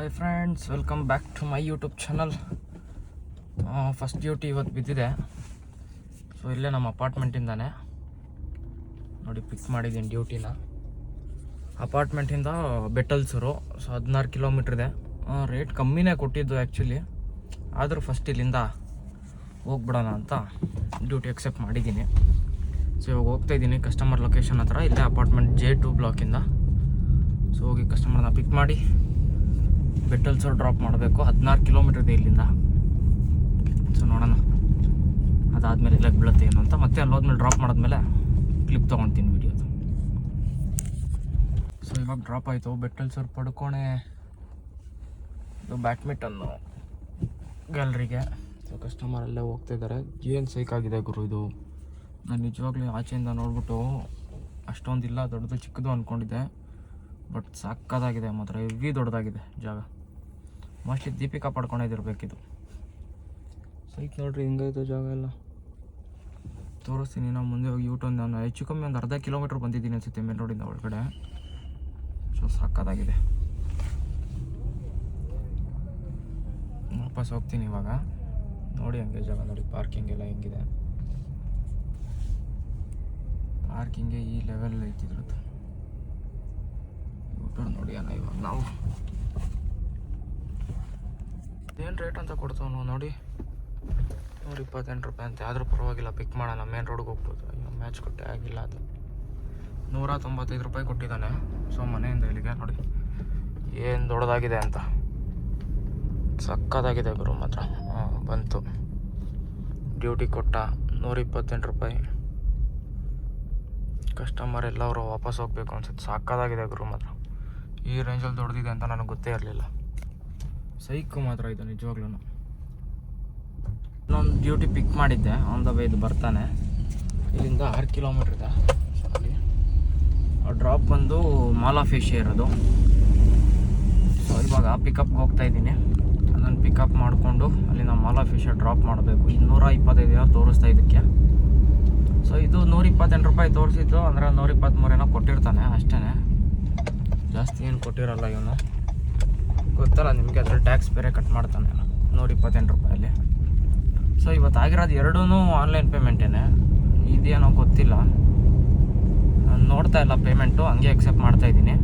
Hi friends, welcome back to my YouTube channel. First duty ಇವತ್ತು ಬಿದ್ದಿದೆ. So ಇಲ್ಲೇ ನಮ್ಮ ಅಪಾರ್ಟ್ಮೆಂಟಿಂದಾನೆ ನೋಡಿ ಪಿಕ್ ಮಾಡಿದ್ದೀನಿ ಡ್ಯೂಟಿನ. ಅಪಾರ್ಟ್ಮೆಂಟಿಂದ ಬೆಟ್ಟಲ್ಸೂರು. ಸೊ 16 ಕಿಲೋಮೀಟ್ರ್ ಇದೆ. ರೇಟ್ ಕಮ್ಮಿನೇ ಕೊಟ್ಟಿದ್ದು ಆ್ಯಕ್ಚುಲಿ, ಆದರೂ ಫಸ್ಟ್ ಇಲ್ಲಿಂದ ಹೋಗ್ಬಿಡೋಣ ಅಂತ ಡ್ಯೂಟಿ ಅಕ್ಸೆಪ್ಟ್ ಮಾಡಿದ್ದೀನಿ. ಸೊ ಇವಾಗ ಹೋಗ್ತಾಯಿದ್ದೀನಿ ಕಸ್ಟಮರ್ ಲೊಕೇಶನ್ ಹತ್ರ, ಇಲ್ಲೇ ಅಪಾರ್ಟ್ಮೆಂಟ್ J2 ಬ್ಲಾಕಿಂದ. ಸೊ ಹೋಗಿ ಕಸ್ಟಮರ್ನ ಪಿಕ್ ಮಾಡಿ ಬೆಟ್ಟಲ್ಸೂರು ಡ್ರಾಪ್ ಮಾಡಬೇಕು. 16 ಕಿಲೋಮೀಟ್ರ್ ಇದೆ ಇಲ್ಲಿಂದ. ಸೊ ನೋಡೋಣ ಅದಾದಮೇಲೆ ಇಲ್ಲಿಗೆ ಬೀಳುತ್ತೆ ಏನು ಅಂತ. ಮತ್ತೆ ಅಲ್ಲೋದ್ಮೇಲೆ ಡ್ರಾಪ್ ಮಾಡಿದ್ಮೇಲೆ ಕ್ಲಿಪ್ ತೊಗೊಳ್ತೀನಿ ವೀಡಿಯೋದು. ಸೊ ಇವಾಗ ಡ್ರಾಪ್ ಆಯಿತು ಬೆಟ್ಟಲ್ಸೂರು ಪಡ್ಕೋಣೆ ಇದು ಬ್ಯಾಡ್ಮಿಂಟನ್ನು ಗ್ಯಾಲರಿಗೆ. ಸೊ ಕಸ್ಟಮರಲ್ಲೇ ಹೋಗ್ತಾಯಿದ್ದಾರೆ. ಏನು ಸೈಕಾಗಿದೆ ಗುರು ಇದು. ನಾನು ನಿಜವಾಗ್ಲೂ ಆಚೆಯಿಂದ ನೋಡ್ಬಿಟ್ಟು ಅಷ್ಟೊಂದಿಲ್ಲ, ದೊಡ್ಡದು ಚಿಕ್ಕದು ಅಂದ್ಕೊಂಡಿದ್ದೆ, ಬಟ್ ಸಕ್ಕದಾಗಿದೆ ಮಾತ್ರ. ಹೆವಿ ದೊಡ್ಡದಾಗಿದೆ ಜಾಗ. ಮೋಸ್ಟ್ಲಿ ದೀಪಿಕಾ ಪಡ್ಕೊಂಡಿದ್ದಿರ್ಬೇಕಿದು. ಸೈಕ್ ನೋಡ್ರಿ ಹಿಂಗಾಯ್ತು ಜಾಗ ಎಲ್ಲ. ತೋರಿಸ್ತೀನಿ ನಾವು ಮುಂದೆ ಹೋಗಿ ಯೂಟರ್ನ್. ನಾನು ಹೆಚ್ಚು ಕಮ್ಮಿ ಒಂದು ಅರ್ಧ ಕಿಲೋಮೀಟ್ರ್ ಬಂದಿದ್ದೀನಿ ಅನಿಸುತ್ತೆ ಮೇನ್ ರೋಡಿಂದ ಒಳಗಡೆ. ಸೊ ಸಕ್ಕದಾಗಿದೆ. ವಾಪಸ್ ಹೋಗ್ತೀನಿ ಇವಾಗ. ನೋಡಿ ಹಂಗೆ ಜಾಗ ನೋಡಿ, ಪಾರ್ಕಿಂಗ್ ಎಲ್ಲ ಹೆಂಗಿದೆ. ಪಾರ್ಕಿಂಗೇ ಈ ಲೆವೆಲ್ ಐತಿದ್ರದ್ದು. ಯೂಟರ್ನ್ ನೋಡಿ ಅಣ್ಣ. ಇವಾಗ ನಾವು ಏನು ರೇಟ್ ಅಂತ ಕೊಡ್ತಾವನು ನೋಡಿ. 128 ರೂಪಾಯಿ ಅಂತ. ಆದರೂ ಪರವಾಗಿಲ್ಲ, ಪಿಕ್ ಮಾಡೋಣ, ಮೇನ್ ರೋಡ್ಗೆ ಹೋಗ್ಬೋದು. ಅಯ್ಯೋ ಮ್ಯಾಚ್ ಕೊಟ್ಟೆ ಆಗಿಲ್ಲ. ಅದು 195 ರೂಪಾಯಿ ಕೊಟ್ಟಿದ್ದಾನೆ. ಸೊ ಮನೆಯಿಂದ ಇಲ್ಲಿಗೆ ನೋಡಿ ಏನು ದೊಡ್ಡದಾಗಿದೆ ಅಂತ. ಸಕ್ಕದಾಗಿದೆ ಗುರು ಮಾತ್ರ. ಬಂತು ಡ್ಯೂಟಿ ಕೊಟ್ಟ 128 ರೂಪಾಯಿ. ಕಸ್ಟಮರ್ ಎಲ್ಲವರು ವಾಪಸ್ ಹೋಗ್ಬೇಕು ಅನ್ಸುತ್ತೆ. ಸಕ್ಕದಾಗಿದೆ ಗುರು ಮಾತ್ರ. ಈ ರೇಂಜಲ್ಲಿ ದೊಡ್ಡದಿದೆ ಅಂತ ನನಗೆ ಗೊತ್ತೇ ಇರಲಿಲ್ಲ. ಸೈಕು ಮಾತ್ರ ಇದು ನಿಜವಾಗ್ಲೂ. ನಾನು ಡ್ಯೂಟಿ ಪಿಕ್ ಮಾಡಿದ್ದೆ, ಆನ್ ದ ವೇ ಇದು ಬರ್ತಾನೆ. ಇಲ್ಲಿಂದ 6 ಕಿಲೋಮೀಟ್ರ್ ಇದೆ. ಅಲ್ಲಿ ಡ್ರಾಪ್ ಬಂದು ಮಾಲ್ ಆಫ್ ಏಷ್ಯಾ ಇರೋದು. ಸೊ ಇವಾಗ ಪಿಕಪ್ಗೆ ಹೋಗ್ತಾಯಿದ್ದೀನಿ. ಅದನ್ನು ಪಿಕಪ್ ಮಾಡಿಕೊಂಡು ಅಲ್ಲಿಂದ ಮಾಲ್ ಆಫ್ ಏಷ್ಯಾ ಡ್ರಾಪ್ ಮಾಡಬೇಕು. 225 ತೋರಿಸ್ತಾ ಇದಕ್ಕೆ. ಸೊ ಇದು 128 ರೂಪಾಯಿ ತೋರಿಸಿದ್ದು, ಅಂದರೆ 123 ಕೊಟ್ಟಿರ್ತಾನೆ ಅಷ್ಟೇ. ಜಾಸ್ತಿ ಏನು ಕೊಟ್ಟಿರಲ್ಲ ಇವನು, ಗೊತ್ತಲ್ಲ ನಿಮಗೆ. ಅದ್ರಲ್ಲಿ ಟ್ಯಾಕ್ಸ್ ಬೇರೆ ಕಟ್ ಮಾಡ್ತಾನೆ 128 ರೂಪಾಯಲ್ಲಿ. ಸೊ ಇವತ್ತು ಆಗಿರೋದು ಎರಡೂ ಆನ್ಲೈನ್ ಪೇಮೆಂಟೇನೆ. ಇದೇನೋ ಗೊತ್ತಿಲ್ಲ, ನಾನು ನೋಡ್ತಾ ಇಲ್ಲ ಪೇಮೆಂಟು, ಹಂಗೆ ಅಕ್ಸೆಪ್ಟ್ ಮಾಡ್ತಾಯಿದ್ದೀನಿ.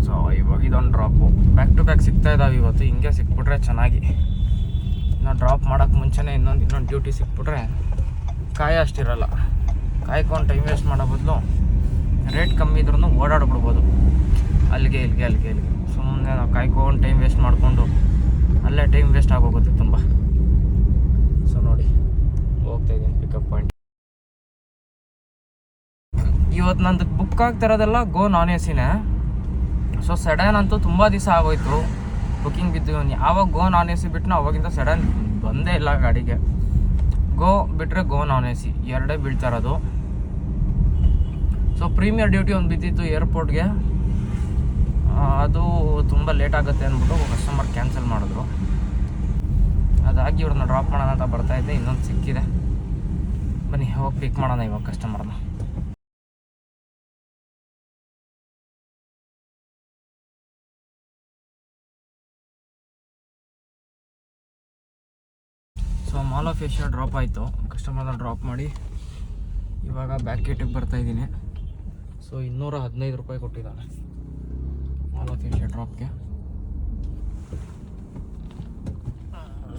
ಸೊ ಇವಾಗ ಇದೊಂದು ಡ್ರಾಪು ಬ್ಯಾಕ್ ಟು ಬ್ಯಾಕ್ ಸಿಗ್ತಾ ಇದ್ದಾವೆ ಇವತ್ತು. ಹಿಂಗೆ ಸಿಕ್ಬಿಟ್ರೆ ಚೆನ್ನಾಗಿ. ನಾವು ಡ್ರಾಪ್ ಮಾಡೋಕ್ಕೆ ಮುಂಚೆನೇ ಇನ್ನೊಂದು ಡ್ಯೂಟಿ ಸಿಕ್ಬಿಟ್ರೆ ಅಷ್ಟಿರಲ್ಲ. ಕಾಯ್ಕೊಂಡು ಟೈಮ್ ವೇಸ್ಟ್ ಮಾಡೋ ಬದಲು ರೇಟ್ ಕಮ್ಮಿ ಇದ್ರೂ ಓಡಾಡ್ಬಿಡ್ಬೋದು ಅಲ್ಲಿಗೆ ಇಲ್ಲಿಗೆ. ಸುಮ್ಮನೆ ನಾವು ಕಾಯ್ಕೊಂಡು ಟೈಮ್ ವೇಸ್ಟ್ ಮಾಡಿಕೊಂಡು ಅಲ್ಲೇ ಟೈಮ್ ವೇಸ್ಟ್ ಆಗೋಗುತ್ತೆ ತುಂಬ. ಸೊ ನೋಡಿ ಹೋಗ್ತಾಯಿದ್ದೀನಿ ಪಿಕಪ್ ಪಾಯಿಂಟ್. ಇವತ್ತು ನಂದು ಬುಕ್ ಆಗ್ತಿರೋದೆಲ್ಲ ಗೋ ನಾನ್ ಎಸಿನೇ. ಸೊ ಸೆಡನ್ ಅಂತೂ ತುಂಬ ದಿವಸ ಆಗೋಯ್ತು ಬುಕ್ಕಿಂಗ್ ಬಿದ್ದು. ಯಾವಾಗ ಗೋ ನಾನ್ ಎಸಿ ಬಿಟ್ಟು ಅವಾಗಿಂದ ಸಡನ್ ಬಂದೇ ಇಲ್ಲ ಗಾಡಿಗೆ. ಗೋ ಬಿಟ್ಟರೆ ಗೋ ನಾನ್ ಎಸಿ ಎರಡೇ ಬೀಳ್ತಾ ಇರೋದು. ಸೊ ಪ್ರೀಮಿಯರ್ ಡ್ಯೂಟಿ ಒಂದು ಬಿದ್ದಿತ್ತು ಏರ್ಪೋರ್ಟ್ಗೆ, ಅದು ತುಂಬ ಲೇಟ್ ಆಗುತ್ತೆ ಅಂದ್ಬಿಟ್ಟು ಕಸ್ಟಮರ್ ಕ್ಯಾನ್ಸಲ್ ಮಾಡಿದ್ರು. ಅದಾಗಿ ಇವ್ರನ್ನ ಡ್ರಾಪ್ ಮಾಡೋಣ ಅಂತ ಬರ್ತಾಯಿದ್ದೆ. ಇನ್ನೊಂದು ಸಿಕ್ಕಿದೆ, ಬನ್ನಿ ಹೋಗಿ ಪಿಕ್ ಮಾಡೋಣ ಇವಾಗ ಕಸ್ಟಮರ್ನ. So mall of Asia drop ಆಯಿತು. ಕಸ್ಟಮರ್ನ ಡ್ರಾಪ್ ಮಾಡಿ ಇವಾಗ ಬ್ಯಾಕ್ ಗೇಟಿಗೆ ಬರ್ತಾಯಿದ್ದೀನಿ. ಸೊ 215 ರೂಪಾಯಿ ಕೊಟ್ಟಿದ್ದಾನೆ ಮಾಲ್ ಆಫ್ ಏಷ್ಯಾ ಡ್ರಾಪ್ಗೆ.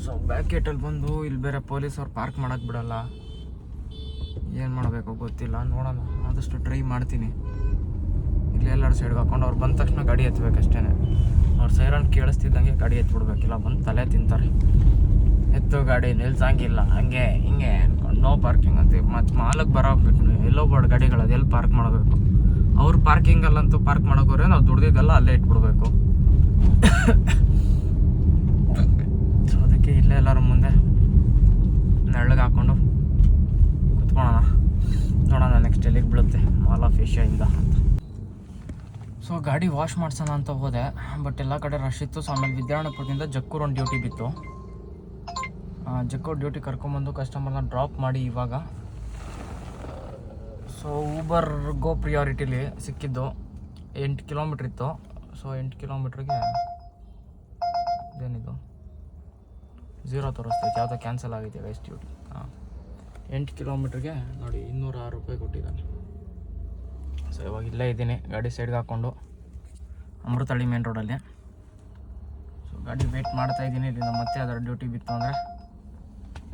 ಸೊ ಬ್ಯಾಕ್ ಗೇಟಲ್ಲಿ ಬಂದು ಇಲ್ಲಿ ಬೇರೆ ಪೊಲೀಸವ್ರು ಪಾರ್ಕ್ ಮಾಡೋಕ್ಕೆ ಬಿಡಲ್ಲ. ಏನು ಮಾಡಬೇಕು ಗೊತ್ತಿಲ್ಲ, ನೋಡೋಣ. ಆದಷ್ಟು ಟ್ರೈ ಮಾಡ್ತೀನಿ. ಇಲ್ಲಿ ಎಲ್ಲರೂ ಸೈಡ್ಗೆ ಹಾಕೊಂಡು ಅವ್ರು ಬಂದ ತಕ್ಷಣ ಗಾಡಿ ಎತ್ತಬೇಕಷ್ಟೇ. ಅವ್ರು ಸೈರನ್ ಕೇಳಿಸ್ತಿದ್ದಂಗೆ ಗಾಡಿ ಎತ್ಬಿಡ್ಬೇಕಿಲ್ಲ, ಬಂದು ತಲೆ ತಿಂತಾರೆ. ಎತ್ತು ಗಾಡಿ ನಿಲ್ಸಂಗಿಲ್ಲ, ಹಂಗೆ ಹಿಂಗೆ ಅಂದ್ಕೊಂಡು ನೋ ಪಾರ್ಕಿಂಗ್ ಅಂತ. ಮತ್ತು ಮಾಲಕ್ಕೆ ಬರೋಬಿಟ್ಟು ಎಲ್ಲೋ ಬೋರ್ಡ್ ಗಾಡಿಗಳು ಅದೆಲ್ಲಿ ಪಾರ್ಕ್ ಮಾಡಬೇಕು. ಅವ್ರು ಪಾರ್ಕಿಂಗಲ್ಲಂತೂ ಪಾರ್ಕ್ ಮಾಡೋಕೋರೆ, ನಾವು ದುಡ್ದಿದ್ದೆಲ್ಲ ಅಲ್ಲೇ ಇಟ್ಬಿಡ್ಬೇಕು. ಸೊ ಅದಕ್ಕೆ ಇಲ್ಲೇ ಎಲ್ಲರೂ ಮುಂದೆ ನೆರಳಿಗೆ ಹಾಕ್ಕೊಂಡು ಕುತ್ಕೊಳ್ಳೋಣ. ನೋಡೋಣ ನೆಕ್ಸ್ಟ್ ಎಲ್ಲಿಗೆ ಬೀಳುತ್ತೆ ಮಾಲ್ ಆಫ್ ಏಷ್ಯಾಯಿಂದ ಅಂತ. ಸೊ ಗಾಡಿ ವಾಶ್ ಮಾಡ್ಸೋಣ ಅಂತ ಹೋದೆ, ಬಟ್ ಎಲ್ಲ ಕಡೆ ರಶ್ ಇತ್ತು. ಸೊ ಆಮೇಲೆ ವಿದ್ಯಾರಣ್ಯಪುರದಿಂದ ಜಕ್ಕೂರು ಒಂದು ಡ್ಯೂಟಿ ಬಿತ್ತು. ಜಕ್ಕೂರು ಡ್ಯೂಟಿ ಕರ್ಕೊಂಬಂದು ಕಸ್ಟಮರ್ನ ಡ್ರಾಪ್ ಮಾಡಿ ಇವಾಗ. ಸೊ ಊಬರ್ ಗೋ ಪ್ರಿಯಾರಿಟಿಲಿ ಸಿಕ್ಕಿದ್ದು 8 ಕಿಲೋಮೀಟ್ರ್ ಇತ್ತು. ಸೊ 8 ಕಿಲೋಮೀಟ್ರಿಗೆ ಇದೇನಿದು 0 ತೋರಿಸ್ತೈತೆ, ಯಾವುದೋ ಕ್ಯಾನ್ಸಲ್ ಆಗೈತೆ ಗೈಸ್ ಡ್ಯೂಟಿ. 8 ಕಿಲೋಮೀಟ್ರಿಗೆ ನೋಡಿ 206 ರೂಪಾಯಿ ಕೊಟ್ಟಿದ್ದಾನೆ. ಸೊ ಇವಾಗ ಇಲ್ಲೇ ಇದ್ದೀನಿ, ಗಾಡಿ ಸೈಡ್ಗೆ ಹಾಕ್ಕೊಂಡು ಅಮೃತಹಳ್ಳಿ ಮೇನ್ ರೋಡಲ್ಲಿ. ಸೊ ಗಾಡಿ ವೆಯ್ಟ್ ಮಾಡ್ತಾ ಇದ್ದೀನಿ, ಇಲ್ಲಿಂದ ಮತ್ತೆ ಅದರ ಡ್ಯೂಟಿ ಬಿತ್ತು ಅಂದರೆ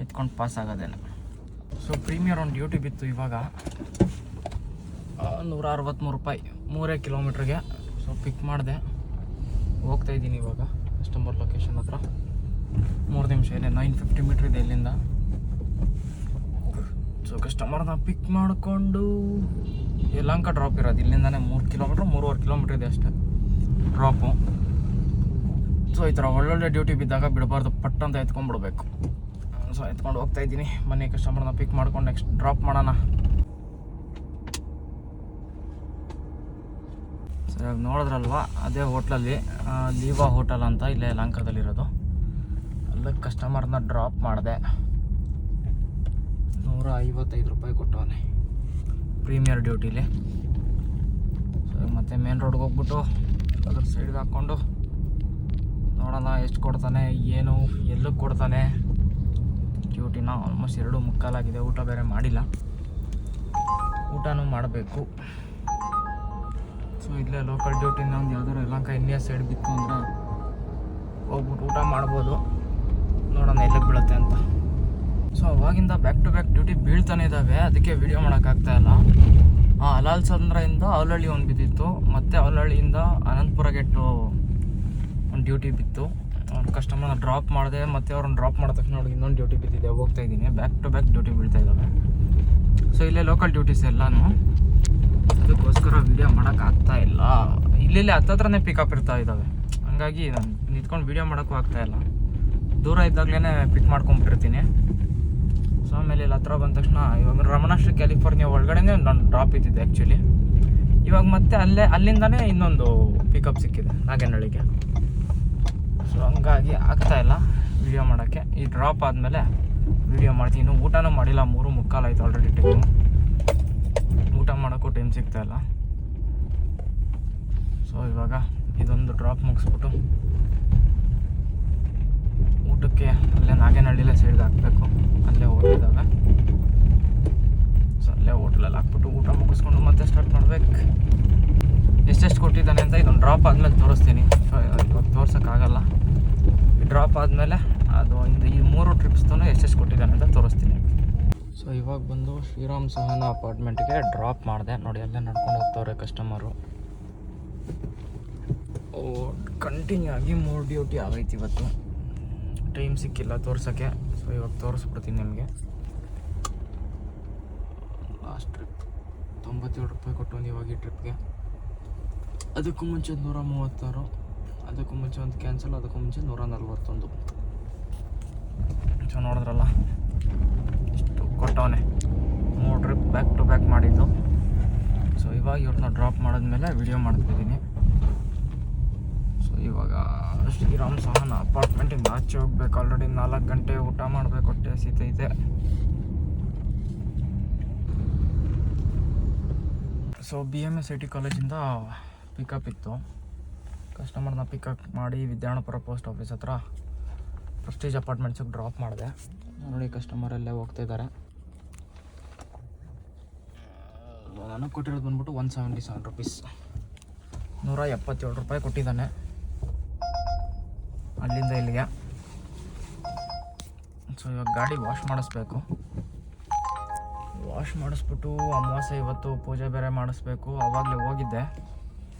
ಎತ್ಕೊಂಡು ಪಾಸ್ ಆಗೋದೇನೆ. ಸೊ ಪ್ರೀಮಿಯರ್ ಒಂದು ಡ್ಯೂಟಿ ಬಿತ್ತು ಇವಾಗ 163 ರೂಪಾಯಿ 3 ಕಿಲೋಮೀಟ್ರಿಗೆ. ಸೊ ಪಿಕ್ ಮಾಡಿದೆ, ಹೋಗ್ತಾಯಿದ್ದೀನಿ ಇವಾಗ ಕಸ್ಟಮರ್ ಲೊಕೇಶನ್ ಹತ್ರ. 3 ನಿಮಿಷ ಇದೆ, 950 ಮೀಟ್ರ್ ಇದೆ ಇಲ್ಲಿಂದ. ಸೊ ಕಸ್ಟಮರ್ನ ಪಿಕ್ ಮಾಡಿಕೊಂಡು ಯಲಹಂಕ ಡ್ರಾಪ್ ಇರೋದು, ಇಲ್ಲಿಂದನೇ 3 ಕಿಲೋಮೀಟ್ರ್ 3.5 ಕಿಲೋಮೀಟ್ರ್ ಇದೆ ಅಷ್ಟೇ ಡ್ರಾಪು. ಸೊ ಈ ಥರ ಒಳ್ಳೊಳ್ಳೆ ಡ್ಯೂಟಿ ಬಿದ್ದಾಗ ಬಿಡಬಾರ್ದು, ಪಟ್ ಅಂತ ಎತ್ಕೊಂಡ್ಬಿಡ್ಬೇಕು. ಸೊ ಎತ್ಕೊಂಡು ಹೋಗ್ತಾಯಿದ್ದೀನಿ, ಬನ್ನಿ ಕಸ್ಟಮರ್ನ ಪಿಕ್ ಮಾಡ್ಕೊಂಡು ನೆಕ್ಸ್ಟ್ ಡ್ರಾಪ್ ಮಾಡೋಣ. ಸೊ ಇವಾಗ ನೋಡಿದ್ರಲ್ವ, ಅದೇ ಹೋಟ್ಲಲ್ಲಿ ಲೀವಾ ಹೋಟೆಲ್ ಅಂತ ಇಲ್ಲೇ ಯಲಹಂಕದಲ್ಲಿರೋದು. ಅಲ್ಲಕ್ಕೆ ಕಸ್ಟಮರ್ನ ಡ್ರಾಪ್ ಮಾಡಿದೆ, 155 ರೂಪಾಯಿ ಕೊಟ್ಟವನೆ ಪ್ರೀಮಿಯರ್ ಡ್ಯೂಟಿಲಿ. ಸೊ ಮತ್ತೆ ಮೇನ್ ರೋಡ್ಗೆ ಹೋಗ್ಬಿಟ್ಟು ಅದ್ರ ಸೈಡ್ಗೆ ಹಾಕ್ಕೊಂಡು ನೋಡೋಣ ಎಷ್ಟು ಕೊಡ್ತಾನೆ, ಏನು ಎಲ್ಲಕ್ಕೆ ಕೊಡ್ತಾನೆ. ಡ್ಯೂಟಿನ ಆಲ್ಮೋಸ್ಟ್ 2:45 ಊಟ ಬೇರೆ ಮಾಡಿಲ್ಲ, ಊಟನೂ ಮಾಡಬೇಕು. ಸೊ ಇಲ್ಲೇ ಲೋಕಲ್ ಡ್ಯೂಟಿನ ಒಂದು ಯಾವ್ದಾದ್ರು ಯಲಹಂಕ ಇಂಡಿಯಾ ಸೈಡ್ ಬಿತ್ತು ಅಂದರೆ ಹೋಗ್ಬಿಟ್ಟು ಊಟ ಮಾಡ್ಬೋದು. ನೋಡೋಣ ಎಲ್ಲಿಗೆ ಬೀಳುತ್ತೆ ಅಂತ. ಸೊ ಅವಾಗಿಂದ ಬ್ಯಾಕ್ ಟು ಬ್ಯಾಕ್ ಡ್ಯೂಟಿ ಬೀಳ್ತಾನೆ ಇದ್ದಾವೆ, ಅದಕ್ಕೆ ವೀಡಿಯೋ ಮಾಡೋಕ್ಕಾಗ್ತಾಯಿಲ್ಲ. ಹಲಾಲ್ ಸಂದ್ರದಿಂದ ಅವಲಹಳ್ಳಿ ಒಂದು ಬಿದ್ದಿತ್ತು, ಮತ್ತು ಅವಲಹಳ್ಳಿಯಿಂದ ಅನಂತಪುರ ಗೆಟ್ಟು ಒಂದು ಡ್ಯೂಟಿ ಬಿತ್ತು. ಅವ್ರ ಕಸ್ಟಮರ್ನ ಡ್ರಾಪ್ ಮಾಡಿದೆ, ಮತ್ತು ಅವ್ರನ್ನ ಡ್ರಾಪ್ ಮಾಡಿದ ತಕ್ಷಣ ಅವ್ರಿಗೆ ಇನ್ನೊಂದು ಡ್ಯೂಟಿ ಬಿದ್ದಿದೆ, ಹೋಗ್ತಾಯಿದ್ದೀನಿ. ಬ್ಯಾಕ್ ಟು ಬ್ಯಾಕ್ ಡ್ಯೂಟಿ ಬೀಳ್ತಾ ಇದ್ದಾವೆ. ಸೊ ಇಲ್ಲೇ ಲೋಕಲ್ ಡ್ಯೂಟೀಸ್ ಎಲ್ಲನೂ, ಅದಕ್ಕೋಸ್ಕರ ವೀಡಿಯೋ ಮಾಡೋಕ್ಕಾಗ್ತಾಯಿಲ್ಲ. ಇಲ್ಲೇ ಹತ್ತತ್ರನೇ ಪಿಕಪ್ ಇರ್ತಾ ಇದ್ದಾವೆ, ಹಂಗಾಗಿ ನಾನು ನಿಂತ್ಕೊಂಡು ವೀಡಿಯೋ ಮಾಡೋಕ್ಕೂ ಆಗ್ತಾಯಿಲ್ಲ. ದೂರ ಇದ್ದಾಗಲೇ ಪಿಕ್ ಮಾಡ್ಕೊಂಬಿಟ್ಟಿರ್ತೀನಿ. ಸೊ ಆಮೇಲೆ ಇಲ್ಲಿ ಹತ್ರ ಬಂದ ತಕ್ಷಣ ಇವಾಗ ರಮಣಾಶ್ರೀ ಕ್ಯಾಲಿಫೋರ್ನಿಯಾ ಒಳಗಡೆನೇ ನಾನು ಡ್ರಾಪ್ ಇದ್ದಿದ್ದೆ ಆ್ಯಕ್ಚುಲಿ. ಇವಾಗ ಮತ್ತೆ ಅಲ್ಲಿಂದನೇ ಇನ್ನೊಂದು ಪಿಕಪ್ ಸಿಕ್ಕಿದೆ ನಾಗೇನಹಳ್ಳಿಗೆ. ಸೊ ಹಂಗಾಗಿ ಆಗ್ತಾಯಿಲ್ಲ ವೀಡಿಯೋ ಮಾಡೋಕ್ಕೆ. ಈ ಡ್ರಾಪ್ ಆದಮೇಲೆ ವೀಡಿಯೋ ಮಾಡ್ತೀನಿ. ಇನ್ನೂ ಊಟನೂ ಮಾಡಿಲ್ಲ, 3:45 ಆಯಿತು ಆಲ್ರೆಡಿ ಟೈಮು. ಊಟ ಮಾಡೋಕ್ಕೂ ಟೈಮ್ ಸಿಗ್ತಾಯಿಲ್ಲ. ಸೊ ಇವಾಗ ಇದೊಂದು ಡ್ರಾಪ್ ಮುಗಿಸ್ಬಿಟ್ಟು ಊಟಕ್ಕೆ ಅಲ್ಲೇ ನಾಗೇನಹಳ್ಳಿಲೇ ಸೈಡ್ಗೆ ಹಾಕಬೇಕು, ಅಲ್ಲೇ ಹೋಗಿದ್ದಾವೆ. ಸೊ ಅಲ್ಲೇ ಹೋಟ್ಲಲ್ಲಿ ಹಾಕ್ಬಿಟ್ಟು ಊಟ ಮುಗಿಸ್ಕೊಂಡು ಮತ್ತೆ ಸ್ಟಾರ್ಟ್ ಮಾಡ್ಬೇಕು. ಎಷ್ಟೆಷ್ಟು ಕೊಟ್ಟಿದ್ದಾನೆ ಅಂತ ಇದೊಂದು ಡ್ರಾಪ್ ಆದಮೇಲೆ ತೋರಿಸ್ತೀನಿ. ಸೊ ಇವಾಗ ತೋರ್ಸೋಕ್ಕಾಗಲ್ಲ, ಈ ಡ್ರಾಪ್ ಆದಮೇಲೆ ಅದು ಈ 3 ಟ್ರಿಪ್ಸ್ದು ಎಷ್ಟೆಷ್ಟು ಕೊಟ್ಟಿದ್ದಾನೆ ಅಂತ ತೋರಿಸ್ತೀನಿ. ಸೊ ಇವಾಗ ಬಂದು ಶ್ರೀರಾಮ್ ಸಹನ ಅಪಾರ್ಟ್ಮೆಂಟ್ಗೆ ಡ್ರಾಪ್ ಮಾಡಿದೆ. ನೋಡಿ ಅಲ್ಲೇ ನಡ್ಕೊಂಡು ಹೋಗ್ತವ್ರೆ ಕಸ್ಟಮರು. ಕಂಟಿನ್ಯೂ ಆಗಿ 3 ಡ್ಯೂಟಿ ಆಗೈತಿ ಇವತ್ತು, ಟೈಮ್ ಸಿಕ್ಕಿಲ್ಲ ತೋರ್ಸೋಕ್ಕೆ. ಸೊ ಇವಾಗ ತೋರಿಸ್ಬಿಡ್ತೀನಿ ನಿಮಗೆ. ಲಾಸ್ಟ್ ಟ್ರಿಪ್ 97 ರೂಪಾಯಿ ಕೊಟ್ಟು ಇವಾಗ ಈ ಟ್ರಿಪ್ಗೆ. ಅದಕ್ಕೂ ಮುಂಚೆ 136, ಅದಕ್ಕೂ ಮುಂಚೆ ಒಂದು ಕ್ಯಾನ್ಸಲ್, ಅದಕ್ಕೂ ಮುಂಚೆ 141. ಸೊ ನೋಡಿದ್ರಲ್ಲ ಇಷ್ಟು ಕೊಟ್ಟವನೆ, 3 ಟ್ರಿಪ್ ಬ್ಯಾಕ್ ಟು ಬ್ಯಾಕ್ ಮಾಡಿದ್ದು. ಸೊ ಇವಾಗ ಇವ್ರನ್ನ ಡ್ರಾಪ್ ಮಾಡಿದ್ಮೇಲೆ ವಿಡಿಯೋ ಮಾಡ್ತಿದ್ದೀನಿ. ಸೊ ಇವಾಗ ಶ್ರೀರಾಮ್ ಸಹನ ಅಪಾರ್ಟ್ಮೆಂಟಿಂದ ಆಚೆ ಹೋಗ್ಬೇಕು. ಆಲ್ರೆಡಿ 4 ಗಂಟೆ ಊಟ ಮಾಡಬೇಕು, ಹೊಟ್ಟೆ ಹಸಿತೈತೆ. ಸೊ BMSIT ಕಾಲೇಜಿಂದ ಪಿಕಪ್ ಇತ್ತು. ಕಸ್ಟಮರ್ನ ಪಿಕಪ್ ಮಾಡಿ ವಿದ್ಯಾಣಪುರ ಪೋಸ್ಟ್ ಆಫೀಸ್ ಹತ್ರ ಪ್ರೆಸ್ಟೀಜ್ ಅಪಾರ್ಟ್ಮೆಂಟ್ಸಿಗೆ ಡ್ರಾಪ್ ಮಾಡಿದೆ. ನೋಡಿ ಕಸ್ಟಮರಲ್ಲೇ ಹೋಗ್ತಾಯಿದ್ದಾರೆ. ನನಗೆ ಕೊಟ್ಟಿರೋದು ಬಂದ್ಬಿಟ್ಟು 177 ರೂಪೀಸ್, 177 ರೂಪಾಯಿ ಕೊಟ್ಟಿದ್ದಾನೆ ಅಲ್ಲಿಂದ ಇಲ್ಲಿಗೆ. ಸೊ ಇವಾಗ ಗಾಡಿ ವಾಶ್ ಮಾಡಿಸ್ಬೇಕು. ವಾಶ್ ಮಾಡಿಸ್ಬಿಟ್ಟು ಅಮಾವಾಸ್ಯೆ ಇವತ್ತು ಪೂಜೆ ಬೇರೆ ಮಾಡಿಸ್ಬೇಕು. ಆವಾಗಲೇ ಹೋಗಿದ್ದೆ,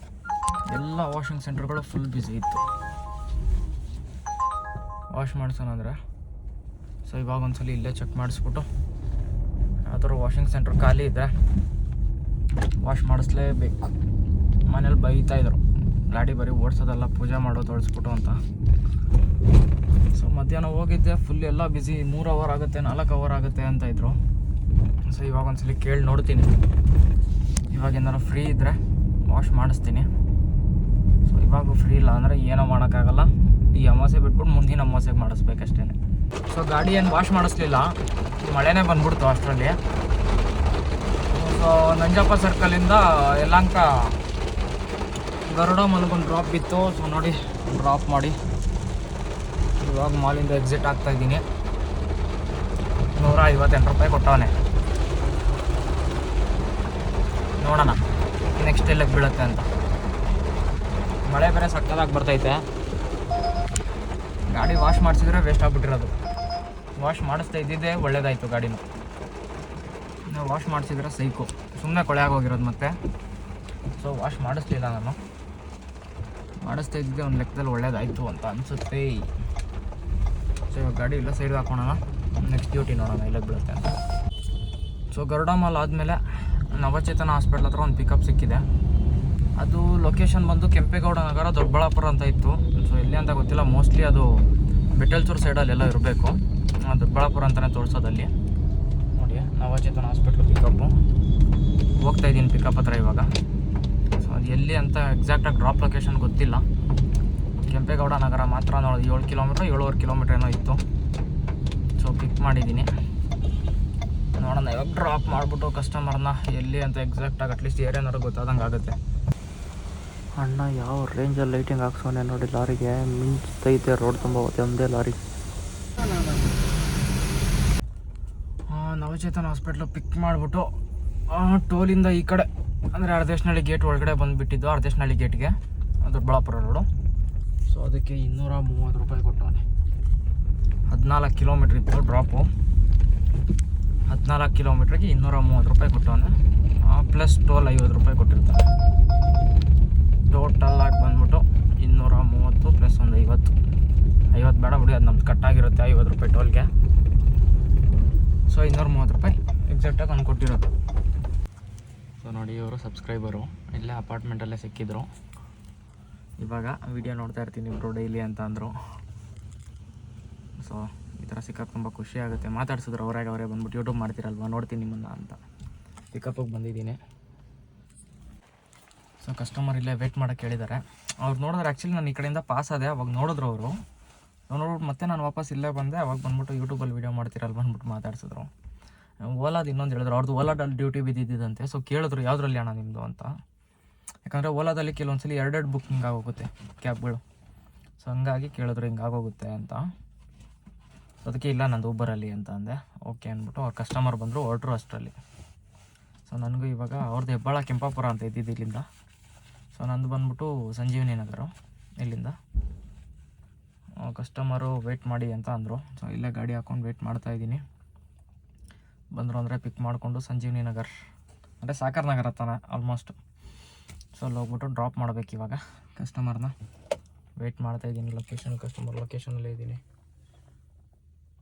ಎಲ್ಲ ವಾಷಿಂಗ್ ಸೆಂಟರ್ಗಳು ಫುಲ್ ಬ್ಯುಸಿ ಇತ್ತು ವಾಶ್ ಮಾಡಿಸೋಣ ಅಂದರೆ. ಸೊ ಇವಾಗ ಒಂದ್ಸಲ ಇಲ್ಲೇ ಚೆಕ್ ಮಾಡಿಸ್ಬಿಟ್ಟು ಯಾವ್ದಾದ್ರು ವಾಷಿಂಗ್ ಸೆಂಟ್ರ್ ಖಾಲಿ ಇದ್ದರೆ ವಾಶ್ ಮಾಡಿಸ್ಲೇಬೇಕು. ಮನೇಲಿ ಬೈತಾಯಿದ್ರು, ಗಾಡಿ ಬರೀ ಓಡಿಸೋದಲ್ಲ ಪೂಜೆ ಮಾಡೋದು ತೊಳಸ್ಬಿಟ್ಟು ಅಂತ. ಸೊ ಮಧ್ಯಾಹ್ನ ಹೋಗಿದ್ದೆ, ಫುಲ್ ಎಲ್ಲ ಬ್ಯುಸಿ, 3 ಅವರ್ ಆಗುತ್ತೆ 4 ಅವರ್ ಆಗುತ್ತೆ ಅಂತ ಇದ್ರು. ಸೊ ಇವಾಗ ಒಂದ್ಸಲ ಕೇಳಿ ನೋಡ್ತೀನಿ, ಇವಾಗ ಏನಾರು ಫ್ರೀ ಇದ್ದರೆ ವಾಶ್ ಮಾಡಿಸ್ತೀನಿ. ಸೊ ಇವಾಗ ಫ್ರೀ ಇಲ್ಲ ಅಂದರೆ ಏನೋ ಮಾಡೋಕ್ಕಾಗಲ್ಲ. ಈ ಅಮಾವಾಸ್ಯೆ ಬಿಟ್ಬಿಟ್ಟು ಮುಂದಿನ ಅಮಾವಾಸ್ಯೆಗೆ ಮಾಡಿಸ್ಬೇಕಷ್ಟೇ. ಸೊ ಗಾಡಿ ಏನು ವಾಶ್ ಮಾಡಿಸ್ಲಿಲ್ಲ, ಮಳೆನೇ ಬಂದ್ಬಿಡ್ತು ಅಷ್ಟರಲ್ಲಿ. ಸೊ ನಂಜಪ್ಪ ಸರ್ಕಲಿಂದ ಯಲಹಂಕ ಗರುಡ ಮಲ್ಗೊಂದು ಡ್ರಾಪ್ ಬಿತ್ತು. ಸೊ ನೋಡಿ ಡ್ರಾಪ್ ಮಾಡಿ ಇವಾಗ ಮಾಲಿಂದ ಎಕ್ಸಿಟ್ ಆಗ್ತಾಯಿದ್ದೀನಿ. 158 ರೂಪಾಯಿ ಕೊಟ್ಟವನೆ. ನೋಡೋಣ ನೆಕ್ಸ್ಟ್ ಎಲ್ಲಕ್ಕೆ ಬೀಳುತ್ತೆ ಅಂತ. ಮಳೆ ಬೇರೆ ಸಕ್ಕದಾಗಿ ಬರ್ತೈತೆ. ಗಾಡಿ ವಾಶ್ ಮಾಡಿಸಿದ್ರೆ ವೇಸ್ಟ್ ಆಗಿಬಿಟ್ಟಿರೋದು. ವಾಶ್ ಮಾಡಿಸ್ತಾ ಇದ್ದಿದ್ದೆ ಒಳ್ಳೇದಾಯಿತು. ಗಾಡಿನ ನಾವು ವಾಶ್ ಮಾಡಿಸಿದ್ರೆ ಸೈಕು, ಸುಮ್ಮನೆ ಕೊಳೆ ಆಗೋಗಿರೋದು ಮತ್ತೆ. ಸೊ ವಾಶ್ ಮಾಡಿಸ್ಲಿಲ್ಲ ನಾನು. ಮಾಡಿಸ್ತಾ ಇದ್ದಿದ್ದೆ ಒಂದು ಲೆಕ್ಕದಲ್ಲಿ ಒಳ್ಳೇದಾಯಿತು ಅಂತ ಅನಿಸುತ್ತೆ. ಸೊ ಇವಾಗ ಗಾಡಿ ಇಲ್ಲ ಸೈಡ್ಗೆ ಹಾಕೋಣ. ನೆಕ್ಸ್ಟ್ ಡ್ಯೂಟಿ ನೋಡೋಣ ಎಲ್ಲಕ್ಕೆ ಬೀಳುತ್ತೆ ಅಂತ. ಸೊ ಗರುಡ ಮಾಲ್ ಆದಮೇಲೆ ನವಚೇತನ ಹಾಸ್ಪಿಟ್ಲ್ ಹತ್ರ ಒಂದು ಪಿಕಪ್ ಸಿಕ್ಕಿದೆ. ಅದು ಲೊಕೇಶನ್ ಬಂದು ಕೆಂಪೇಗೌಡ ನಗರ ದೊಡ್ಡಬಳ್ಳಾಪುರ ಅಂತ ಇತ್ತು. ಸೊ ಎಲ್ಲಿ ಅಂತ ಗೊತ್ತಿಲ್ಲ, ಮೋಸ್ಟ್ಲಿ ಅದು ಬೆಟ್ಟಲ್ಚೂರು ಸೈಡಲ್ಲೆಲ್ಲ ಇರಬೇಕು. ದೊಡ್ಡಬಳ್ಳಾಪುರ ಅಂತಲೇ ತೋರಿಸೋದಲ್ಲಿ. ನೋಡಿ ನವಚೇತನ ಹಾಸ್ಪಿಟ್ಲು ಪಿಕಪ್ಪು. ಹೋಗ್ತಾಯಿದ್ದೀನಿ ಪಿಕಪ್ ಹತ್ರ ಇವಾಗ. ಸೊ ಅದು ಎಲ್ಲಿ ಅಂತ ಎಕ್ಸಾಕ್ಟಾಗಿ ಡ್ರಾಪ್ ಲೊಕೇಶನ್ ಗೊತ್ತಿಲ್ಲ. ಕೆಂಪೇಗೌಡ ನಗರ ಮಾತ್ರ ನೋಡಿ 7 ಕಿಲೋಮೀಟ್ರ್ 7.5 ಕಿಲೋಮೀಟ್ರ್ ಏನೋ ಇತ್ತು. ಸೊ ಪಿಕ್ ಮಾಡಿದ್ದೀನಿ. ನೋಡೋಣ ಇವಾಗ ಡ್ರಾಪ್ ಮಾಡಿಬಿಟ್ಟು ಕಸ್ಟಮರ್ನ ಎಲ್ಲಿ ಅಂತ ಎಕ್ಸಾಕ್ಟಾಗಿ ಅಟ್ಲೀಸ್ಟ್ ಏರಿಯಾನಾರು ಗೊತ್ತಾದಂಗೆ ಆಗುತ್ತೆ. ಅಣ್ಣ ಯಾವ ರೇಂಜಲ್ಲಿ ಲೈಟಿಂಗ್ ಹಾಕ್ಸೋನೆ ನೋಡಿ. ಲಾರಿಗೆ ಮಿಂಚ್ತೈತೆ ರೋಡ್ ತುಂಬ ಒಂದೇ ಲಾರಿ. ನವಚೇತನ ಹಾಸ್ಪಿಟ್ಲು ಪಿಕ್ ಮಾಡಿಬಿಟ್ಟು ಟೋಲಿಂದ ಈ ಕಡೆ ಅಂದರೆ ಅರ್ಧೇಶನಹಳ್ಳಿ ಗೇಟ್ ಒಳಗಡೆ ಬಂದುಬಿಟ್ಟಿದ್ದು. ಅರ್ಧೇಶನಹಳ್ಳಿ ಗೇಟ್ಗೆ ದೊಡ್ಡಬಳ್ಳಾಪುರ ರೋಡು. ಸೊ ಅದಕ್ಕೆ 230 ರೂಪಾಯಿ ಕೊಟ್ಟವನೆ. 14 ಕಿಲೋಮೀಟ್ರ್ ಇತ್ತು ಡ್ರಾಪು. 14 ಕಿಲೋಮೀಟ್ರಿಗೆ 230 ರೂಪಾಯಿ ಕೊಟ್ಟವನೆ. ಪ್ಲಸ್ ಟೋಲ್ 50 ರೂಪಾಯಿ ಕೊಟ್ಟಿರ್ತಾನೆ. ಟೋಟಲ್ ಆಗಿ ಬಂದ್ಬಿಟ್ಟು 230 ಪ್ಲಸ್ ಒಂದು 50 ಬೇಡ ಬಿಡಿ, ಅದು ನಮ್ದು ಕಟ್ಟಾಗಿರುತ್ತೆ 50 ರೂಪಾಯಿ ಟೋಲ್ಗೆ. ಸೊ 230 ರೂಪಾಯಿ ಎಕ್ಸಾಕ್ಟಾಗಿ ಅವ್ನು ಕೊಟ್ಟಿರೋದು. ಸೊ ನೋಡಿ ಇವರು ಸಬ್ಸ್ಕ್ರೈಬರು ಇಲ್ಲೇ ಅಪಾರ್ಟ್ಮೆಂಟಲ್ಲೇ ಸಿಕ್ಕಿದ್ರು. ಇವಾಗ ವಿಡಿಯೋ ನೋಡ್ತಾ ಇರ್ತೀನಿ ಇಬ್ಬರು ಡೈಲಿ ಅಂತ ಅಂದರು. ಸೊ ಈ ಥರ ಸಿಕ್ಕಾಗ ತುಂಬ ಖುಷಿ ಆಗುತ್ತೆ. ಮಾತಾಡ್ಸಿದ್ರು ಅವರೇ ಬಂದ್ಬಿಟ್ಟು ಯೂಟ್ಯೂಬ್ ಮಾಡ್ತೀರಲ್ವ ನೋಡ್ತೀನಿ ನಿಮ್ಮನ್ನು ಅಂತ. ಪಿಕಪ್ಪಿಗೆ ಬಂದಿದ್ದೀನಿ. ಸೊ ಕಸ್ಟಮರ್ ಇಲ್ಲೇ ವೇಟ್ ಮಾಡೋಕ್ಕೆ ಹೇಳಿದ್ದಾರೆ. ಅವ್ರು ನೋಡಿದ್ರೆ ಆ್ಯಕ್ಚುಲಿ ನಾನು ಈ ಕಡೆಯಿಂದ ಪಾಸ್ ಆದೆ. ಅವಾಗ ನೋಡಿದ್ರು ಅವರು. ನೋಡ್ಬಿಟ್ಟು ಮತ್ತೆ ನಾನು ವಾಪಸ್ ಇಲ್ಲೇ ಬಂದೆ. ಅವಾಗ ಬಂದ್ಬಿಟ್ಟು ಯೂಟ್ಯೂಬಲ್ಲಿ ವೀಡಿಯೋ ಮಾಡ್ತೀರಲ್ವ ಬಂದ್ಬಿಟ್ಟು ಮಾತಾಡ್ಸಿದ್ರು. ಓಲಾದು ಇನ್ನೊಂದು ಹೇಳಿದ್ರು, ಅವ್ರದ್ದು ಓಲಾದಲ್ಲಿ ಡ್ಯೂಟಿ ಬಿದ್ದಿದ್ದಂತೆ. ಸೊ ಕೇಳಿದ್ರು ಯಾವುದ್ರಲ್ಲಿ ಅಣ್ಣ ನಿಮ್ಮದು ಅಂತ. ಯಾಕಂದರೆ ಓಲಾದಲ್ಲಿ ಕೆಲವೊಂದ್ಸಲಿ 2 ಬುಕ್ಕಿಂಗ್ ಆಗೋಗುತ್ತೆ ಕ್ಯಾಬ್ಗಳು. ಸೊ ಹಂಗಾಗಿ ಕೇಳಿದ್ರು ಹಿಂಗಾಗೋಗುತ್ತೆ ಅಂತ. ಸೊ ಅದಕ್ಕೆ ಇಲ್ಲ ನಂದು ಊಬರಲ್ಲಿ ಅಂತ ಅಂದೆ. ಓಕೆ ಅಂದ್ಬಿಟ್ಟು ಅವ್ರು ಕಸ್ಟಮರ್ ಬಂದರು, ಹೊರಟ್ರು ಅಷ್ಟರಲ್ಲಿ. ಸೊ ನನಗೂ ಇವಾಗ ಅವ್ರದ್ದು ಹೆಬ್ಬಾಳ ಕೆಂಪಾಪುರ ಅಂತ ಇದ್ದಿದ್ದು ಇಲ್ಲಿಂದ. ಸೊ ನಂದು ಬಂದ್ಬಿಟ್ಟು ಸಂಜೀವಿನಿ ನಗರ ಇಲ್ಲಿಂದ. ಕಸ್ಟಮರು ವೆಯ್ಟ್ ಮಾಡಿ ಅಂತ ಅಂದರು. ಸೊ ಇಲ್ಲೇ ಗಾಡಿ ಹಾಕ್ಕೊಂಡು ವೆಯ್ಟ್ ಮಾಡ್ತಾಯಿದ್ದೀನಿ. ಬಂದರು ಅಂದರೆ ಪಿಕ್ ಮಾಡಿಕೊಂಡು ಸಂಜೀವಿನಿ ನಗರ ಅಂದರೆ ಸಾಕರ್ ನಗರ ತಾನೆ ಆಲ್ಮೋಸ್ಟ್. ಸೊ ಅಲ್ಲಿ ಹೋಗ್ಬಿಟ್ಟು ಡ್ರಾಪ್ ಮಾಡಬೇಕು ಇವಾಗ ಕಸ್ಟಮರ್ನ. ವೆಯ್ಟ್ ಮಾಡ್ತಾಯಿದ್ದೀನಿ. ಕಸ್ಟಮರ್ ಲೊಕೇಶನಲ್ಲೇ ಇದ್ದೀನಿ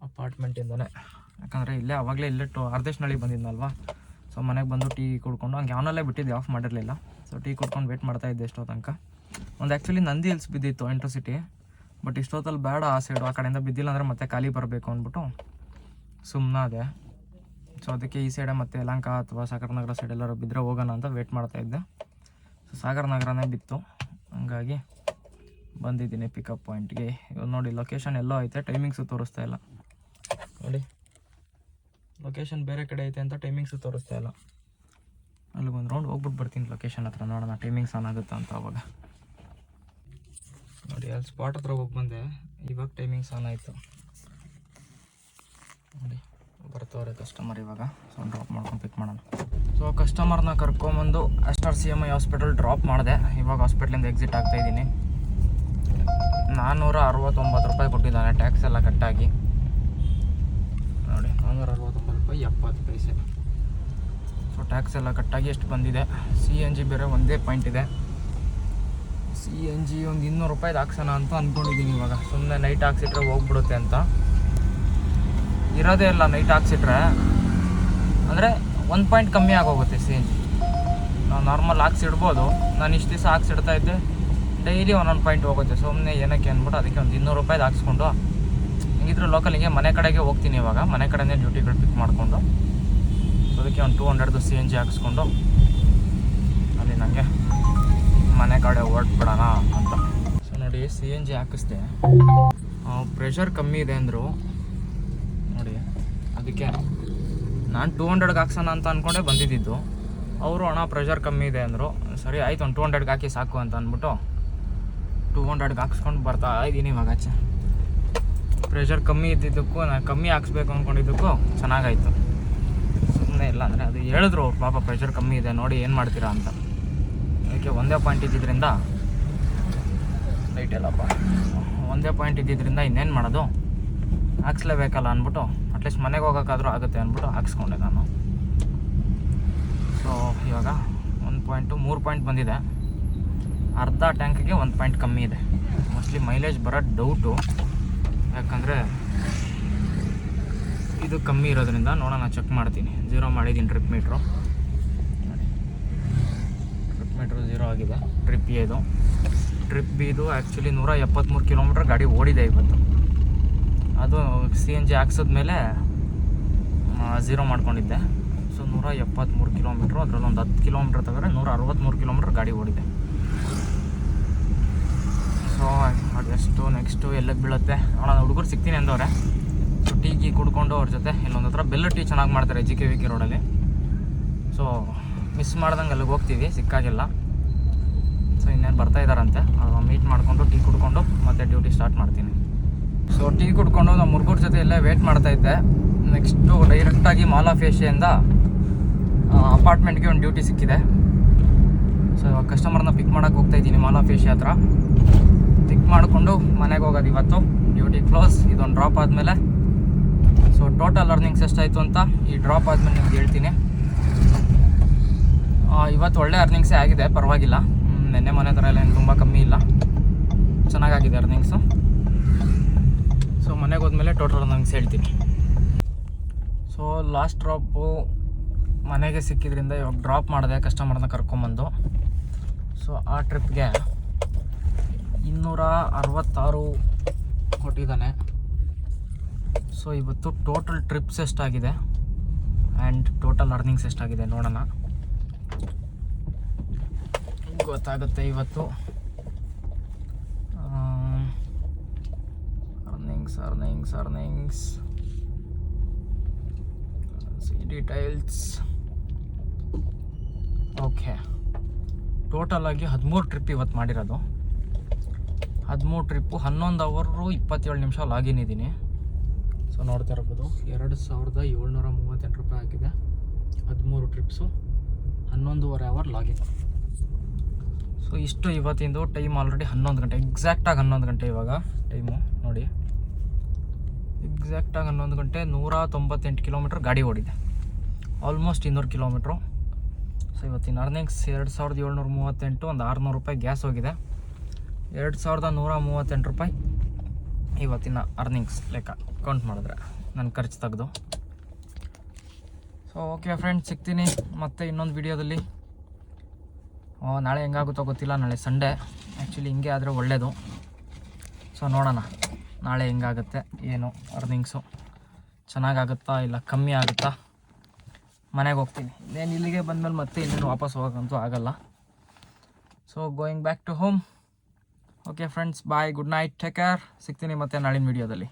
ಅಪಾರ್ಟ್ಮೆಂಟಿಂದನೇ. ಯಾಕಂದರೆ ಇಲ್ಲೇ ಆವಾಗಲೇ ಇಲ್ಲೇ ಅರ್ಧೇಶನಹಳ್ಳಿ ಬಂದಿದ್ನಲ್ವ. ಸೊ ಮನೆಗೆ ಬಂದು ಟೀ ಕುಡ್ಕೊಂಡು ಹಂಗೆ ಅವನಲ್ಲೇ ಬಿಟ್ಟಿದ್ದೆ, ಆಫ್ ಮಾಡಿರಲಿಲ್ಲ. ಸೊ ಟೀ ಕುಡ್ಕೊಂಡು ವೆಯ್ಟ್ ಮಾಡ್ತಾಯಿದ್ದೆ ಎಷ್ಟೋ ತನಕ. ಒಂದು ಆ್ಯಕ್ಚುಲಿ ನಂದಿ ಹಿಲ್ಸ್ ಬಿದ್ದಿತ್ತು ಇಂಟರ್ಸಿಟಿ. ಬಟ್ ಇಷ್ಟೊತ್ತಲ್ಲಿ ಬೇಡ ಆ ಸೈಡು, ಆ ಕಡೆಯಿಂದ ಬಿದ್ದಿಲ್ಲ ಅಂದರೆ ಮತ್ತೆ ಖಾಲಿ ಬರಬೇಕು ಅಂದ್ಬಿಟ್ಟು ಸುಮ್ಮನಾದೆ. ಸೊ ಅದಕ್ಕೆ ಈ ಸೈಡೆ ಮತ್ತೆ ಯಲಹಂಕ ಅಥವಾ ಸಾಗರ ನಗರ ಸೈಡ್ ಎಲ್ಲರೂ ಬಿದ್ದರೆ ಹೋಗೋಣ ಅಂತ ವೆಯ್ಟ್ ಮಾಡ್ತಾಯಿದ್ದೆ. ಸೊ ಸಾಗರ ನಗರನೇ ಬಿತ್ತು, ಹಂಗಾಗಿ ಬಂದಿದ್ದೀನಿ ಪಿಕಪ್ ಪಾಯಿಂಟ್ಗೆ. ಇವಾಗ ನೋಡಿ ಲೊಕೇಶನ್ ಎಲ್ಲೋ ಐತೆ, ಟೈಮಿಂಗ್ಸು ತೋರಿಸ್ತಾ ಇಲ್ಲ. ನೋಡಿ ಲೊಕೇಶನ್ ಬೇರೆ ಕಡೆ ಐತೆ ಅಂತ ಟೈಮಿಂಗ್ಸು ತೋರಿಸ್ತಾ ಇಲ್ಲ. ಅಲ್ಲಿಗೊಂದು ರೌಂಡ್ ಹೋಗ್ಬಿಟ್ಟು ಬರ್ತೀನಿ ಲೊಕೇಶನ್ ಹತ್ರ, ನೋಡೋಣ ಟೈಮಿಂಗ್ಸ್ ಆನ್ ಆಗುತ್ತಾ ಅಂತ. ಅವಾಗ ನೋಡಿ ಅಲ್ಲಿ ಸ್ಪಾಟ್ ಹತ್ರ ಹೋಗಿ ಬಂದೆ, ಇವಾಗ ಟೈಮಿಂಗ್ಸ್ ಆನ್ ಆಯಿತು. ನೋಡಿ ಬರ್ತವ್ರೆ ಕಸ್ಟಮರ್ ಇವಾಗ. ಸೊ ಡ್ರಾಪ್ ಮಾಡ್ಕೊಂಡು ಪಿಕ್ ಮಾಡೋಣ. ಸೊ ಕಸ್ಟಮರ್ನ ಕರ್ಕೊಂಬಂದು SRCMI ಹಾಸ್ಪಿಟಲ್ ಡ್ರಾಪ್ ಮಾಡಿದೆ. ಇವಾಗ ಹಾಸ್ಪಿಟ್ಲಿಂದ ಎಕ್ಸಿಟ್ ಆಗ್ತಾಯಿದ್ದೀನಿ. 469 ರೂಪಾಯಿ ಕೊಟ್ಟಿದ್ದಾನೆ ಟ್ಯಾಕ್ಸ್ ಎಲ್ಲ ಕಟ್ಟಾಗಿ. ನೋಡಿ 469 ರೂಪಾಯಿ 70 ಪೈಸೆ. ಸೊ ಟ್ಯಾಕ್ಸ್ ಎಲ್ಲ ಕಟ್ಟಾಗಿ ಎಷ್ಟು ಬಂದಿದೆ. CNG ಬೇರೆ ಒಂದೇ ಪಾಯಿಂಟ್ ಇದೆ. CNG ಒಂದು 200 ರೂಪಾಯಿದು ಹಾಕ್ಸೋಣ ಅಂತ ಅಂದ್ಕೊಂಡಿದ್ದೀನಿ ಇವಾಗ. ಸುಮ್ಮನೆ ನೈಟ್ ಹಾಕ್ಸಿಟ್ರೆ ಹೋಗ್ಬಿಡುತ್ತೆ ಅಂತ. ಇರೋದೇ ಇಲ್ಲ ನೈಟ್ ಹಾಕ್ಸಿಟ್ರೆ, ಅಂದರೆ 1 ಪಾಯಿಂಟ್ ಕಮ್ಮಿ ಆಗೋಗುತ್ತೆ CNG. ನಾವು ನಾರ್ಮಲ್ ಹಾಕ್ಸಿಡ್ಬೋದು. ನಾನು ಇಷ್ಟು ದಿವಸ ಹಾಕ್ಸಿಡ್ತಾ ಇದ್ದೆ, ಡೈಲಿ 1 ಪಾಯಿಂಟ್ ಹೋಗುತ್ತೆ. ಸುಮ್ಮನೆ ಏನಕ್ಕೆ ಅಂದ್ಬಿಟ್ಟು ಅದಕ್ಕೆ ಒಂದು 200 ರೂಪಾಯಿದು ಹಾಕ್ಸ್ಕೊಂಡು ಹಿಂಗಿದ್ರೆ ಲೋಕಲಿಗೆ ಮನೆ ಕಡೆಗೆ ಹೋಗ್ತೀನಿ ಇವಾಗ. ಮನೆ ಕಡೆನೇ ಡ್ಯೂಟಿಗಳು ಪಿಕ್ ಮಾಡಿಕೊಂಡು. ಸೊ ಅದಕ್ಕೆ ಒಂದು 200ದು CNG ಹಾಕ್ಸ್ಕೊಂಡು ಅಲ್ಲಿ ನನಗೆ ಮನೆ ಕಡೆ ಹೊರಟ್ಬಿಡೋಣ ಅಂತ. ಸೊ ನೋಡಿ CNG ಹಾಕಿಸ್ದೆ, ಪ್ರೆಷರ್ ಕಮ್ಮಿ ಇದೆ ಅಂದರು. ನೋಡಿ ಅದಕ್ಕೆ ನಾನು 200ಗೆ ಹಾಕ್ಸೋಣ ಅಂತ ಅಂದ್ಕೊಂಡೆ ಬಂದಿದ್ದು. ಅವರು ಹಣ ಪ್ರೆಷರ್ ಕಮ್ಮಿ ಇದೆ ಅಂದರು. ಸರಿ ಆಯ್ತು, ಒಂದು 200ಗೆ ಹಾಕಿ ಸಾಕು ಅಂತ ಅಂದ್ಬಿಟ್ಟು 200ಗೆ ಹಾಕ್ಸ್ಕೊಂಡು ಬರ್ತಾ ಇದ್ದೀನಿ ಇವಾಗ ಆಚೆ. ಪ್ರೆಷರ್ ಕಮ್ಮಿ ಇದ್ದಿದ್ದಕ್ಕೂ ನಾನು ಕಮ್ಮಿ ಹಾಕ್ಸ್ಬೇಕು ಅಂದ್ಕೊಂಡಿದ್ದಕ್ಕೂ ಚೆನ್ನಾಗಾಯಿತು. ಸುಮ್ಮನೆ ಇಲ್ಲ ಅಂದರೆ ಅದು ಹೇಳಿದ್ರು ಅವ್ರು, ಪಾಪ ಪ್ರೆಷರ್ ಕಮ್ಮಿ ಇದೆ ನೋಡಿ ಏನು ಮಾಡ್ತೀರಾ ಅಂತ. ಅದಕ್ಕೆ ಒಂದೇ ಪಾಯಿಂಟ್ ಇದ್ದಿದ್ದರಿಂದ ಲೈಟ್ ಎಲ್ಲಪ್ಪ, ಒಂದೇ ಪಾಯಿಂಟ್ ಇದ್ದಿದ್ದರಿಂದ ಇನ್ನೇನು ಮಾಡೋದು, ಹಾಕ್ಸ್ಲೇಬೇಕಲ್ಲ ಅಂದ್ಬಿಟ್ಟು ಅಟ್ಲೀಸ್ಟ್ ಮನೆಗೆ ಹೋಗೋಕ್ಕಾದ್ರೂ ಆಗುತ್ತೆ ಅಂದ್ಬಿಟ್ಟು ಹಾಕ್ಸ್ಕೊಂಡೆ ನಾನು. ಸೊ ಇವಾಗ 1 ಪಾಯಿಂಟು 3 ಪಾಯಿಂಟ್ ಬಂದಿದೆ. ಅರ್ಧ ಟ್ಯಾಂಕಿಗೆ 1 ಪಾಯಿಂಟ್ ಕಮ್ಮಿ ಇದೆ. ಮೋಸ್ಟ್ಲಿ ಮೈಲೇಜ್ ಬರೋದು ಡೌಟು, ಯಾಕಂದರೆ ಇದು ಕಮ್ಮಿ ಇರೋದ್ರಿಂದ. ನೋಡೋಣ, ಚೆಕ್ ಮಾಡ್ತೀನಿ. 0 ಮಾಡಿದ್ದೀನಿ ಟ್ರಿಪ್ ಮೀಟ್ರು. ಟ್ರಿಪ್ ಮೀಟ್ರು 0 ಆಗಿದೆ. ಟ್ರಿಪ್ ಎದು ಟ್ರಿಪ್ ಬಿದು ಆ್ಯಕ್ಚುಲಿ 173 ಕಿಲೋಮೀಟ್ರ್ ಗಾಡಿ ಓಡಿದೆ ಇವತ್ತು. ಅದು CNG ಹಾಕ್ಸಿದ್ಮೇಲೆ 0 ಮಾಡ್ಕೊಂಡಿದ್ದೆ. ಸೊ 173 ಕಿಲೋಮೀಟ್ರು, ಅದರಲ್ಲಿ ಒಂದು 10 ಕಿಲೋಮೀಟ್ರ್ ತೆಗೆದ್ರೆ 163 ಕಿಲೋಮೀಟ್ರ್ ಗಾಡಿ ಓಡಿದೆ. ಸೊ ಅದೆಷ್ಟು ನೆಕ್ಸ್ಟು ಎಲ್ಲಕ್ಕೆ ಬೀಳುತ್ತೆ ನೋಡೋಣ. ಹುಡುಗರು ಸಿಗ್ತೀನಿ ಅಂದವ್ರೆ. ಸೊ ಟೀ ಕುಡ್ಕೊಂಡು ಅವ್ರ ಜೊತೆ ಇಲ್ಲೊಂದು ಹತ್ರ ಬೆಲ್ಲ ಟೀ ಚೆನ್ನಾಗಿ ಮಾಡ್ತಾರೆ JKVK ರೋಡಲ್ಲಿ. ಸೊ ಮಿಸ್ ಮಾಡ್ದಂಗೆ ಅಲ್ಲಿಗೆ ಹೋಗ್ತೀವಿ ಸಿಕ್ಕಾಗಿಲ್ಲ. ಸೊ ಇನ್ನೇನು ಬರ್ತಾ ಇದ್ದಾರಂತೆ, ಮೀಟ್ ಮಾಡಿಕೊಂಡು ಟೀ ಕುಡ್ಕೊಂಡು ಮತ್ತೆ ಡ್ಯೂಟಿ ಸ್ಟಾರ್ಟ್ ಮಾಡ್ತೀನಿ. ಸೊ ಟೀ ಕುಡ್ಕೊಂಡು ನಮ್ಮ ಹುಡುಗರ ಜೊತೆ ಎಲ್ಲ ವೇಟ್ ಮಾಡ್ತಾಯಿದ್ದೆ. ನೆಕ್ಸ್ಟು ಡೈರೆಕ್ಟಾಗಿ ಮಾಲ್ ಆಫ್ ಏಷ್ಯಾದಿಂದ ಅಪಾರ್ಟ್ಮೆಂಟ್ಗೆ ಒಂದು ಡ್ಯೂಟಿ ಸಿಕ್ಕಿದೆ. ಸೊ ಇವಾಗ ಕಸ್ಟಮರ್ನ ಪಿಕ್ ಮಾಡೋಕ್ಕೆ ಹೋಗ್ತಾಯಿದ್ದೀನಿ ಮಾಲ್ ಆಫ್ ಏಷ್ಯಾ ಹತ್ರ. ಪಿಕ್ ಮಾಡಿಕೊಂಡು ಮನೆಗೆ ಹೋಗೋದು ಇವತ್ತು. Duty close. ಇದೊಂದು ಡ್ರಾಪ್ ಆದಮೇಲೆ ಸೊ ಟೋಟಲ್ ಅರ್ನಿಂಗ್ಸ್ ಎಷ್ಟಾಯಿತು ಅಂತ ಈ ಡ್ರಾಪ್ ಆದಮೇಲೆ ನಿಮ್ಗೆ ಹೇಳ್ತೀನಿ. ಇವತ್ತು ಒಳ್ಳೆ ಅರ್ನಿಂಗ್ಸೇ ಆಗಿದೆ, ಪರವಾಗಿಲ್ಲ. ನೆನ್ನೆ ಮನೆ ಥರ ಎಲ್ಲ ಏನು ತುಂಬ ಕಮ್ಮಿ ಇಲ್ಲ, ಚೆನ್ನಾಗಾಗಿದೆ ಅರ್ನಿಂಗ್ಸು. ಸೊ ಮನೆಗೆ ಹೋದ್ಮೇಲೆ ಟೋಟಲ್ ಅರ್ನಿಂಗ್ಸ್ ಹೇಳ್ತೀನಿ. ಸೊ ಲಾಸ್ಟ್ ಡ್ರಾಪು ಮನೆಗೆ ಸಿಕ್ಕಿದ್ರಿಂದ ಇವಾಗ ಡ್ರಾಪ್ ಮಾಡಿದೆ ಕಸ್ಟಮರ್ನ ಕರ್ಕೊಂಬಂದು. ಸೊ ಆ ಟ್ರಿಪ್ಗೆ 266 ಕೊಟ್ಟಿದ್ದಾನೆ. ಸೊ ಇವತ್ತು ಟೋಟಲ್ ಟ್ರಿಪ್ಸ್ ಎಷ್ಟಾಗಿದೆ ಆ್ಯಂಡ್ ಟೋಟಲ್ ಅರ್ನಿಂಗ್ಸ್ ಎಷ್ಟಾಗಿದೆ ನೋಡೋಣ, ಗೊತ್ತಾಗುತ್ತೆ ಇವತ್ತು. Earnings details. ಓಕೆ, ಟೋಟಲ್ ಆಗಿ 13 ಟ್ರಿಪ್ ಇವತ್ತು ಮಾಡಿರೋದು. 13 ಟ್ರಿಪ್ಪು 11 ಅವರ್ 27 ನಿಮಿಷ ಲಾಗಿನ್ ಇದ್ದೀನಿ. ಸೊ ನೋಡ್ತಾ ಇರ್ಬೋದು 2738 ರೂಪಾಯಿ ಹಾಕಿದೆ. 13 ಟ್ರಿಪ್ಸು 11.5 ಅವರ್ ಲಾಗಿನ್. ಸೊ ಇಷ್ಟು ಇವತ್ತಿಂದು ಟೈಮ್. ಆಲ್ರೆಡಿ 11 ಗಂಟೆ, ಎಕ್ಸಾಕ್ಟಾಗಿ 11 ಗಂಟೆ ಇವಾಗ ಟೈಮು ನೋಡಿ. ಎಕ್ಸಾಕ್ಟಾಗಿ 11 ಗಂಟೆ 198 ಕಿಲೋಮೀಟ್ರ್ ಗಾಡಿ ಓಡಿದೆ, ಆಲ್ಮೋಸ್ಟ್ 200 ಕಿಲೋಮೀಟ್ರು. ಸೊ ಇವತ್ತಿನ ಅರ್ನಿಂಗ್ಸ್ 2738, ಒಂದು 600 ರೂಪಾಯಿ ಗ್ಯಾಸ್ ಹೋಗಿದೆ. 2138 ರೂಪಾಯಿ ಇವತ್ತಿನ ಅರ್ನಿಂಗ್ಸ್ ಲೆಕ್ಕ ಕೌಂಟ್ ಮಾಡಿದ್ರೆ ನನ್ನ ಖರ್ಚು ತೆಗೆದು. ಸೊ ಓಕೆ ಫ್ರೆಂಡ್ಸ್, ಸಿಗ್ತೀನಿ ಮತ್ತೆ ಇನ್ನೊಂದು ವಿಡಿಯೋದಲ್ಲಿ. ನಾಳೆ ಹೆಂಗಾಗುತ್ತೋ ಗೊತ್ತಿಲ್ಲ, ನಾಳೆ ಸಂಡೇ. ಆ್ಯಕ್ಚುಲಿ ಹಿಂಗೆ ಆದರೆ ಒಳ್ಳೆಯದು. ಸೊ ನೋಡೋಣ ನಾಳೆ ಹೆಂಗಾಗುತ್ತೆ, ಏನು ಅರ್ನಿಂಗ್ಸು ಚೆನ್ನಾಗಾಗುತ್ತಾ ಇಲ್ಲ ಕಮ್ಮಿ ಆಗುತ್ತಾ. ಮನೆಗೆ ಹೋಗ್ತೀನಿ. ಇನ್ನೇನು ಇಲ್ಲಿಗೆ ಬಂದಮೇಲೆ ಮತ್ತೆ ಇನ್ನೇನು ವಾಪಸ್ ಹೋಗೋಕ್ಕಂತೂ ಆಗಲ್ಲ. So going back to home. Okay friends, bye, good night, take care. ಸಿಗ್ತೀನಿ ಮತ್ತೆ ನಾಳಿನ ವಿಡಿಯೋದಲ್ಲಿ.